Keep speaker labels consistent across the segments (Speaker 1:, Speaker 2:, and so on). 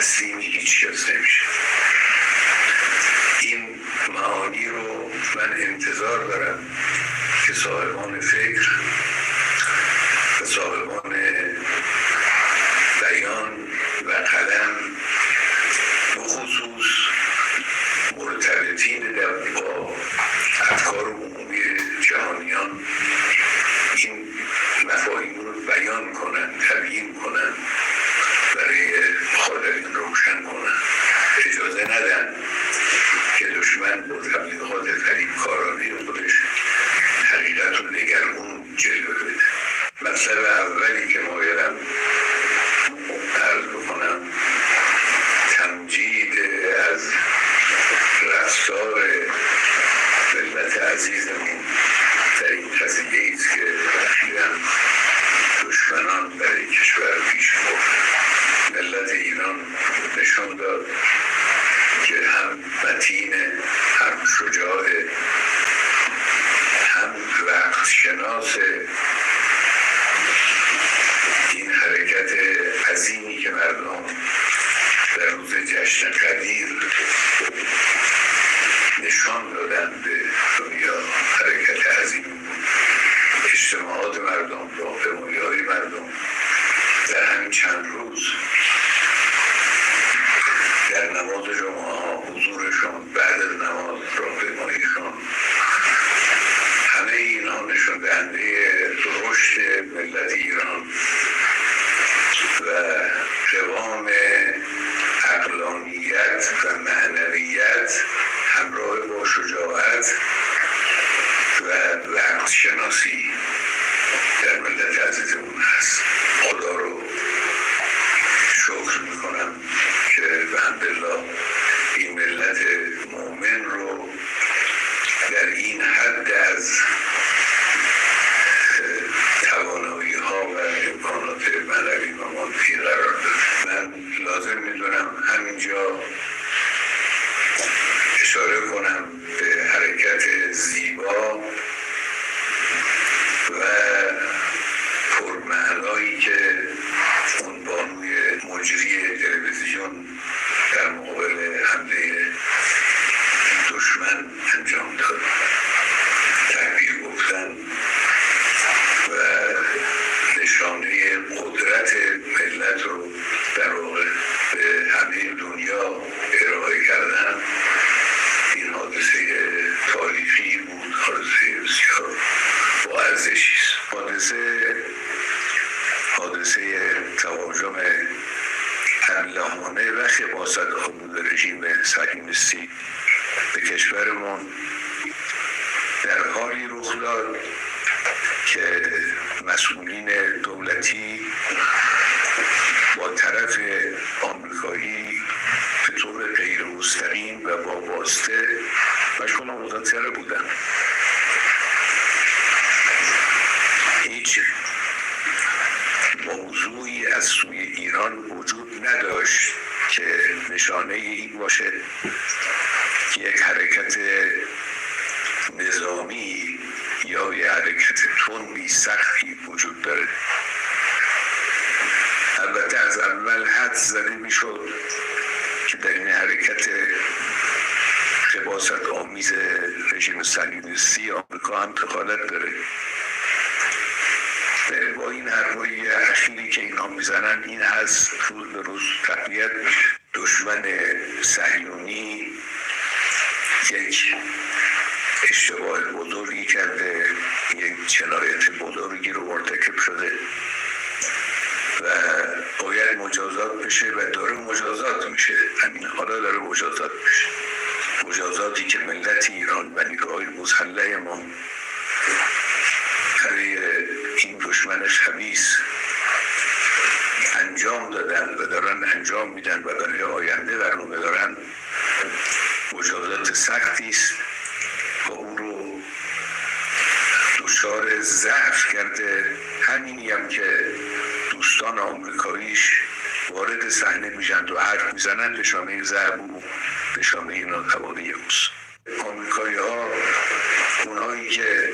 Speaker 1: تسلیم هیچ کس نمیشه. این معانی رو من انتظار دارم که صاحبان فکر و صاحبان بیان و قلم بخصوص مرتبطین با افکار عمومی جهانیان این مفاهیم رو بیان کنن، تبیین کنن، برای مخاطبین روشن کنن، اجازه ندن که دشمن با تبلیغات فریبکارانه خودش حقیقت رو دگرگون جلوه بده. مطلب اولی که مایلم عرض بکنم تمجید از رفتار ملت عزیزمون در این قضیه است که اخیراً دشمنان برای کشور پیش برد. ملت ایران نشان داد که هم متین، هم شجاع، هم وقت شناس این حرکت عظیمی که مردم در روز جشن قدیر نشان دادن به دنیا، حرکت عظیم بود. اجتماعات مردم، راهپیمایی‌های مردم در همین چند روز در نماز جمعه ها، حضورشان بعد از نماز، راهپیماییشان، همه اینا نشان دهنده رشد ملت ایران و قوام عقلانیت و معنویت همراه با شجاعت و وقت شناسی در ملت عزیزمون هست. خدا رو شکر میکنم که بحمدالله این ملت مؤمن رو در این حد از توانایی ها و امکانات معنوی و مادی قرار داد. من لازم میدونم همینجا اشاره کنم به حرکت زیبا و پرمعنایی که اون بانوی مجری تلویزیون در مقابل حمله دشمن انجام داد. تکبیر گفتن و نشانه قدرت ملت رو در واقع به همه دنیا ارائه کردن. این حادثه تاریخی بود، حادثه بسیار با ارزشی است. حادثه تهاجم ابلهانه و خباثت آلود رژیم صهیونیستی به کشورمون در حالی رخ داد که مسئولین دولتی با طرف آمریکایی به طور غیر مستقیم و با واسطه مشغول مذاکره بودن. هیچ موضوعی از سوی ایران وجود نداشت که نشانه این باشه که یک حرکت نظامی یا یک حرکت تندی سختی وجود داره. البته از اول حد زده میشد که در این حرکت خباثت آمیز رژیم صهیونیستی آمریکا هم دخالت داره. با این حرفای اخیری که اینا میزنن این هست روز به روز تقویت میشه. دشمن صهیونی یک اشتباه بزرگی کرده، یک جنایت بزرگی رو مرتکب شده و باید مجازات بشه و داره مجازات میشه. همین حالا داره مجازات میشه. مجازاتی که ملت ایران و نیروهای مسلح ما برای این دشمن خبیث انجام دادن و دارن انجام میدن و برای آینده برنامه دارن مجازات سختی است و اون رو دچار ضعف کرده. همینی هم که دوستان آمریکاییش وارد صحنه میشن و حرف میزنن نشانه ضعف و نشانه ناتوانی اوست. آمریکایی ها اونهایی که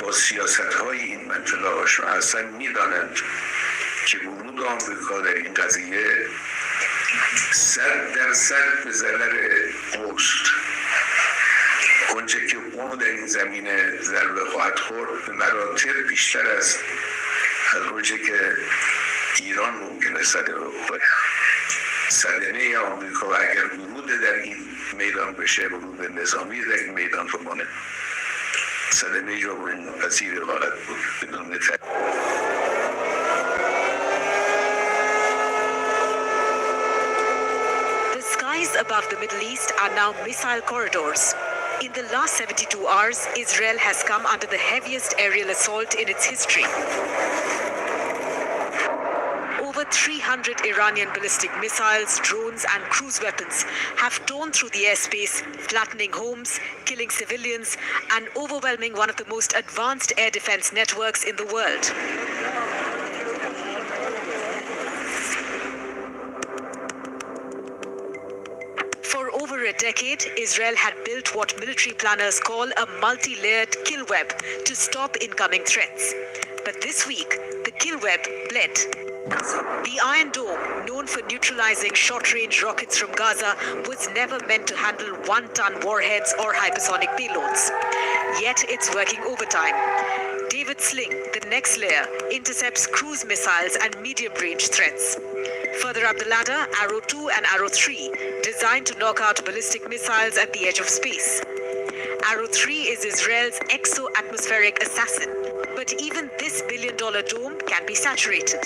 Speaker 1: با سیاست های این منطقه آشنا هستن میدانند که ورود آمریکا در این قضیه 100% به ضرر اوست. اونچه که اون در این زمینه ضربه خواهد خورد به مراتب بیشتر از اونچه که ایران ممکنه صدمه آمریکا و اگر ورود در این میدان بشه، ورود نظامی در این میدان بمانه، صدمه جبران ناپذیر خواهد بود بدون
Speaker 2: The skies above the Middle East are now missile corridors. In the last 72 hours, Israel has come under the heaviest aerial assault in its history. Over 300 Iranian ballistic missiles, drones and cruise weapons have torn through the airspace, flattening homes, killing civilians and overwhelming one of the most advanced air defense networks in the world. For over a decade, Israel had built what military planners call a multi-layered kill web to stop incoming threats. But this week, the kill web bled. The Iron Dome, known for neutralizing short-range rockets from Gaza, was never meant to handle one-ton warheads or hypersonic payloads. Yet it's working overtime. David Sling, the next layer, intercepts cruise missiles and medium-range threats. Further up the ladder, Arrow 2 and Arrow 3, designed to knock out ballistic missiles at the edge of space. Arrow 3 is Israel's exo-atmospheric assassin. But even this billion-dollar dome can be saturated.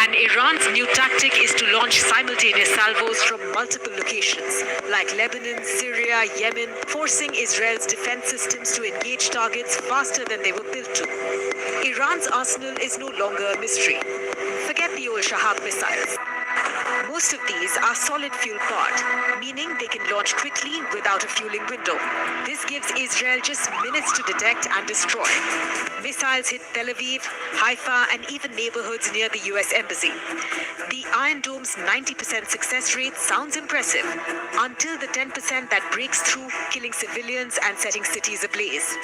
Speaker 2: And Iran's new tactic is to launch simultaneous salvos from multiple locations, like Lebanon, Syria, Yemen, forcing Israel's defense systems to engage targets faster than they were built to. Iran's arsenal is no longer a mystery. Forget the old Shahab missiles. Most of these are solid fuel powered, meaning they can launch quickly without a fueling window. This gives Israel just minutes to detect and destroy. Missiles hit Tel Aviv, Haifa, and even neighborhoods near the US Embassy. The Iron Dome's 90% success rate sounds impressive, until the 10% that breaks through, killing civilians and setting cities ablaze.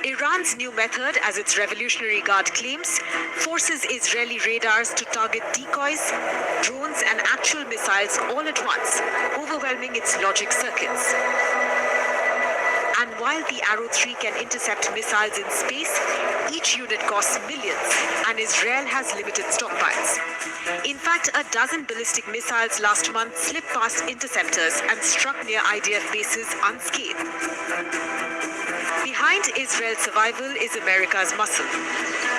Speaker 2: Iran's new method, as its Revolutionary Guard claims, forces Israeli radars to target decoys, drones and actual missiles all at once, overwhelming its logic circuits. And while the Arrow 3 can intercept missiles in space, each unit costs millions, and Israel has limited stockpiles. In fact, a dozen ballistic missiles last month slipped past interceptors and struck near IDF bases unscathed. Behind Israel's survival is America's muscle.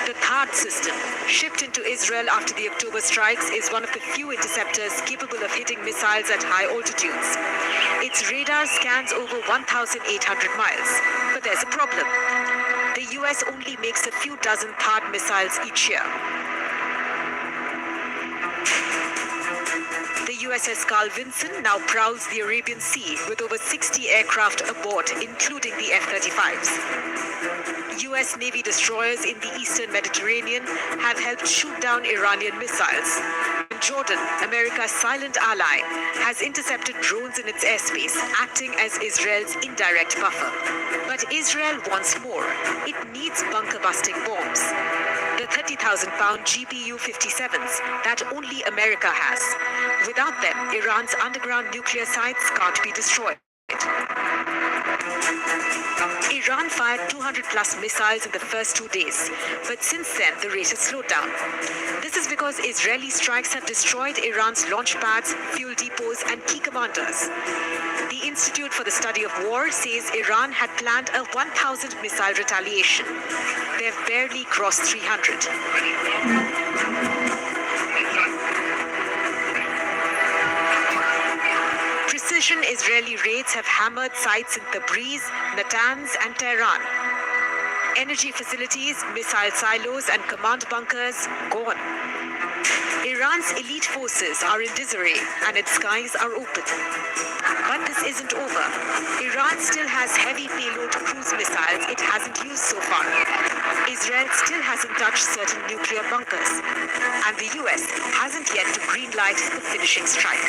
Speaker 2: The THAAD system, shipped into Israel after the October strikes, is one of the few interceptors capable of hitting missiles at high altitudes. Its radar scans over 1,800 miles. But there's a problem. The US only makes a few dozen THAAD missiles each year. The USS Carl Vinson now prowls the Arabian Sea with over 60 aircraft aboard, including the F-35s. US Navy destroyers in the eastern Mediterranean have helped shoot down Iranian missiles. Jordan, America's silent ally, has intercepted drones in its airspace, acting as Israel's indirect buffer. But Israel wants more. It needs bunker-busting bombs. The 30,000-pound GBU-57s that only America has. Without them, Iran's underground nuclear sites can't be destroyed. Iran fired 200-plus missiles in the first 2 days, but since then the rate has slowed down. This is because Israeli strikes have destroyed Iran's launch pads, fuel depots, and key commanders. The Institute for the Study of War says Iran had planned a 1,000 missile retaliation. They've barely crossed 300. Precision Israeli raids have hammered sites in Tabriz, Natanz, and Tehran. Energy facilities, missile silos, and command bunkers gone. Iran's elite forces are in disarray, and its skies are open. But this isn't over. Iran still has heavy payload cruise missiles it hasn't used so far. Israel still hasn't touched certain nuclear bunkers. And the US hasn't yet to greenlight the finishing strike.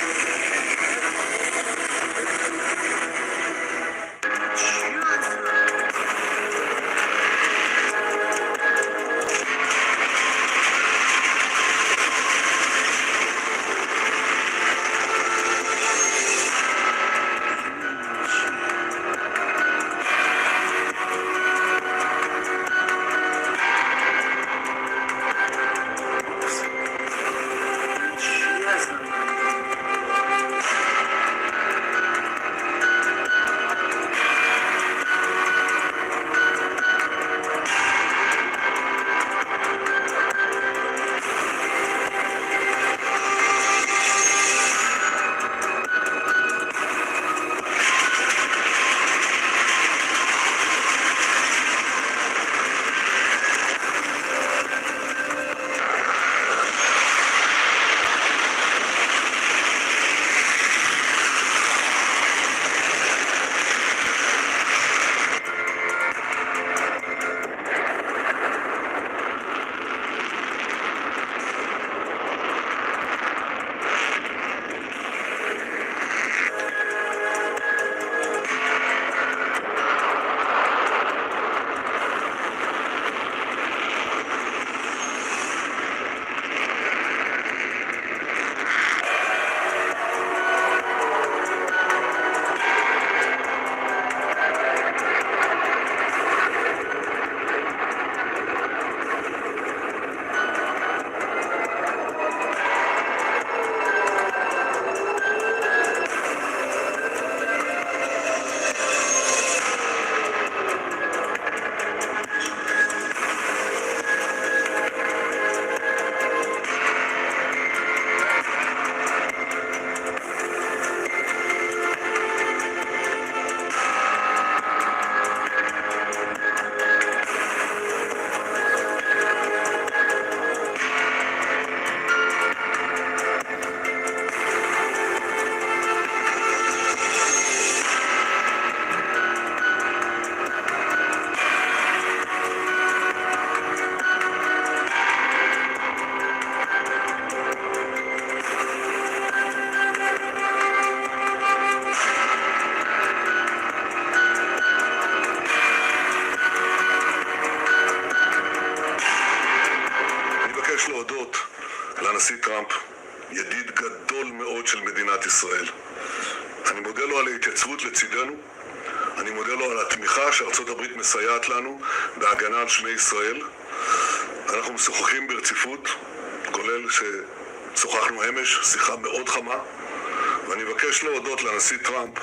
Speaker 3: לנשיא טראמפ, ידיד גדול מאוד של מדינת ישראל. אני מודה לו על ההתייצבות לצידנו, אני מודה לו על התמיכה שארצות הברית מסייעת לנו בהגנה על שמי ישראל. אנחנו משוחחים ברציפות, כולל ששוחחנו אמש, שיחה מאוד חמה, ואני מבקש להודות לנשיא טראמפ